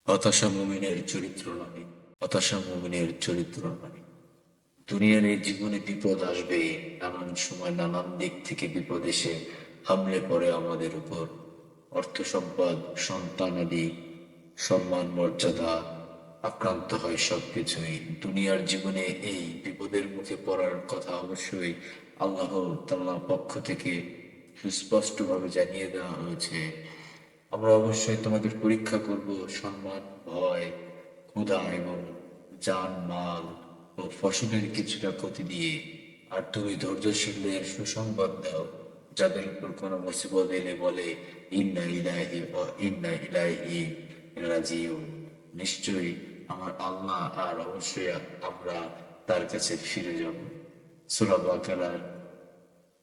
হতাশা মুমিনের চরিত্র নয়। হতাশা মুমিনের চরিত্র নয়। দুনিয়ার এই জীবনে বিপদ আসবে, নানান সময় নানান দিক থেকে বিপদ এসে হামলে পড়ে আমাদের উপর। অর্থ সম্পদ, সন্তানাদি, সম্মান মর্যাদা আক্রান্ত হয় সবকিছুই। দুনিয়ার জীবনে এই বিপদের মুখে পড়ার কথা অবশ্যই আল্লাহ তাআলার পক্ষ থেকে সুস্পষ্টভাবে জানিয়ে দেওয়া হয়েছে। আমরা অবশ্যই তোমাদের পরীক্ষা করব সম্মান, ভয়, ক্ষুধা এবং জান মাল ও ফসলের কিছুটা ক্ষতি দিয়ে। আর তুমি ধৈর্যশীলদের সুসংবাদ দাও, যাদের উপর কোনো মুসিবত এলে বলে ইন্না ইলাইহি ওয়া ইন্না ইলাইহি রাজিউন। নিশ্চয়ই আমার আল্লাহ আর অবশ্যই আমরা তার কাছে ফিরে যাব। সূরা বাকারার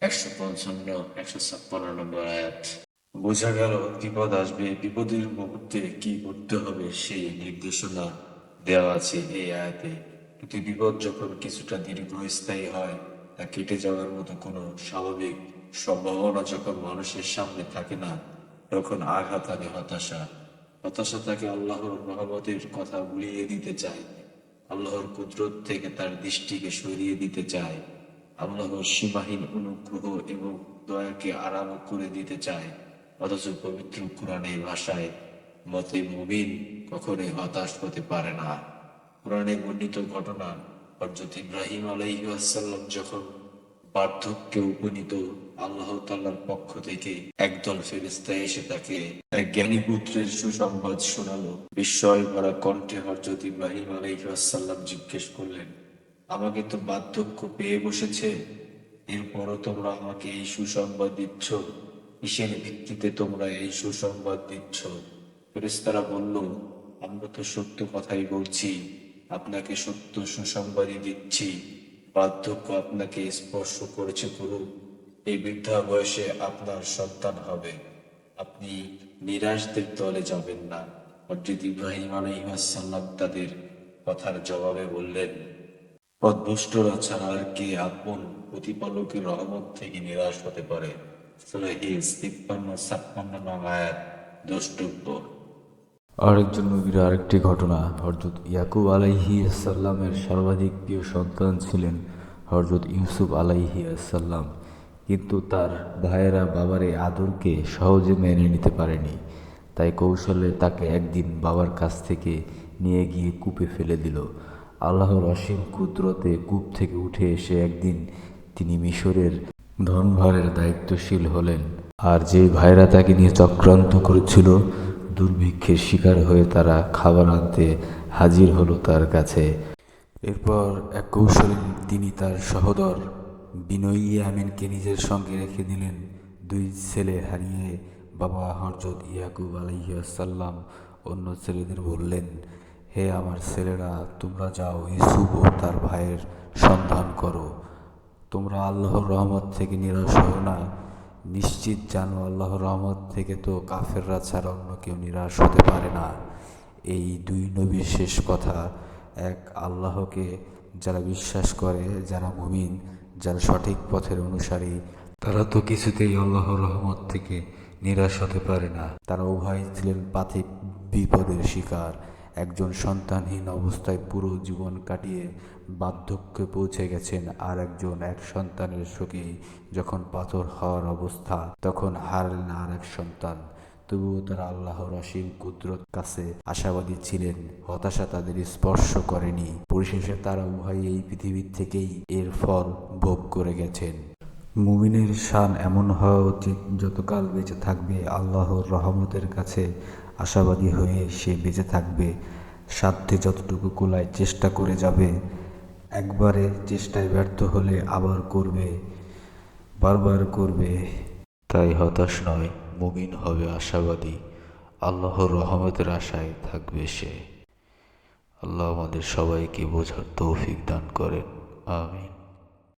155-156 নম্বর আয়াত। বোঝা গেল বিপদ আসবে, বিপদের মুহূর্তে কি করতে হবে সেই নির্দেশনা দেওয়া আছে এই আয়াতে। কিন্তু বিপদ যখন কিছুটা দীর্ঘস্থায়ী হয়, তা কেটে যাওয়ার মতো কোনো স্বাভাবিক সম্ভাবনা যখন মানুষের সামনে থাকে না, তখন আঘাত আনে হতাশা। হতাশা তাকে আল্লাহর রহমতের কথা ভুলিয়ে দিতে চায়, আল্লাহর কুদরত থেকে তার দৃষ্টিকে সরিয়ে দিতে চায়, আল্লাহর সীমাহীন অনুগ্রহ এবং দয়াকে আড়াল করে দিতে চায়। অথচ পবিত্র কোরআনের ভাষায় মতে মুমিন কখনোই হতাশ হতে পারে না। কোরআনে বর্ণিত ঘটনা, হযরত ইব্রাহিম আলাইহিস সালাম যখন বার্ধক্যে উপনীত, আল্লাহ তাআলার পক্ষ থেকে একদল ফেরেশতা এসে তাকে এক জ্ঞানী পুত্রের সুসংবাদ শোনালো। বিস্ময় ভরা কণ্ঠে হযরত ইব্রাহিম আলাইহিস সালাম জিজ্ঞেস করলেন, আমাকে তো বার্ধক্য পেয়ে বসেছে, এরপরও তোমরা আমাকে এই সুসংবাদ দিচ্ছ? কিসের ভিত্তিতে তোমরা এই সুসংবাদ দিচ্ছ? ফেরেশতারা বলল, আমরা তো সত্য কথাই বলছি, আপনাকে সত্য সুসংবাদই দিচ্ছি। বার্ধক্য আপনাকে স্পর্শ করেছে গুরু, এই বৃদ্ধা বয়সে আপনার সন্তান হবে, আপনি নিরাশদের দলে যাবেন না। হযরত ইব্রাহিম আলাইহিস সালাম তাদের কথার জবাবে বললেন, পথভ্রষ্টরা ছাড়া আর কে আপন প্রতিপালকের রহমত থেকে নিরাশ হতে পারে? সূরা হিজ 53-56 নং আয়াত। দ্রষ্টব্য। আরেকজন নবীর আরেকটি ঘটনা, হযরত ইয়াকুব আলাইহিসসালামের সর্বাধিক প্রিয় সন্তান ছিলেন হযরত ইউসুফ আলাইহিসসালাম। কিন্তু তার ভাইয়েরা বাবার এই আদরকে সহজে মেনে নিতে পারেনি। তাই কৌশলে তাকে একদিন বাবার কাছ থেকে নিয়ে গিয়ে কূপে ফেলে দিল। আল্লাহর অসীম কুদরতে কূপ থেকে উঠে এসে একদিন তিনি মিশরের ধনভারের দায়িত্বশীল হলেন। আর যে ভাইরা তাকে নিয়ে চক্রান্ত করেছিল, দুর্ভিক্ষের শিকার হয়ে তারা খাবার আনতে হাজির হলো তার কাছে। এরপর এক কৌশলে তিনি তার সহোদর বিনয়ী আমিনকে নিজের সঙ্গে রেখে দিলেন। দুই ছেলে হারিয়ে বাবা হযরত ইয়াকুব আলাইহিসসালাম অন্য ছেলেদের বললেন, হে আমার ছেলেরা, তোমরা যাও ইউসুফ ও তার ভাইয়ের সন্ধান করো। তোমরা আল্লাহর রহমত থেকে নিরাশ হও না। নিশ্চিত জানো, আল্লাহর রহমত থেকে তো কাফেররা ছাড়া অন্য কেউ নিরাশ হতে পারে না। এই দুই নবীর শেষ কথা, এক আল্লাহকে যারা বিশ্বাস করে, যারা মুমিন, যারা সঠিক পথের অনুসারী, তারা তো কিছুতেই আল্লাহর রহমত থেকে নিরাশ হতে পারে না। তারা উভয় ছিলেন পাথিক বিপদের শিকার। একজন সন্তানহীন অবস্থায় পুরো জীবন কাটিয়ে বার্ধক্যে পৌঁছে গেছেন, আর একজন এক সন্তানের শোকে যখন পাথর হওয়ার অবস্থা, তখন হারালেন আর এক সন্তান। তবুও তারা আল্লাহর অসীম কুদরত কাছে আশাবাদী ছিলেন, হতাশা তাদের স্পর্শ করেনি। পরিশেষে তারা উভয় এই পৃথিবীর থেকেই এর ফল ভোগ করে গেছেন। মুমিনের শান এমন হওয়া উচিত, যতকাল বেঁচে থাকবে আল্লাহর রহমতের কাছে আশাবাদী হয়ে সে বেঁচে থাকবে। সাধ্যে যতটুকু কুলায় চেষ্টা করে যাবে। একবারে চেষ্টায় ব্যর্থ হলে আবার করবে, বারবার করবে। তাই হতাশ নয়, মুমিন হবে আশাবাদী, আল্লাহর রহমতের আশায় থাকবে সে। আল্লাহ আমাদের সবাইকে বোঝার তৌফিক দান করেন। আমিন।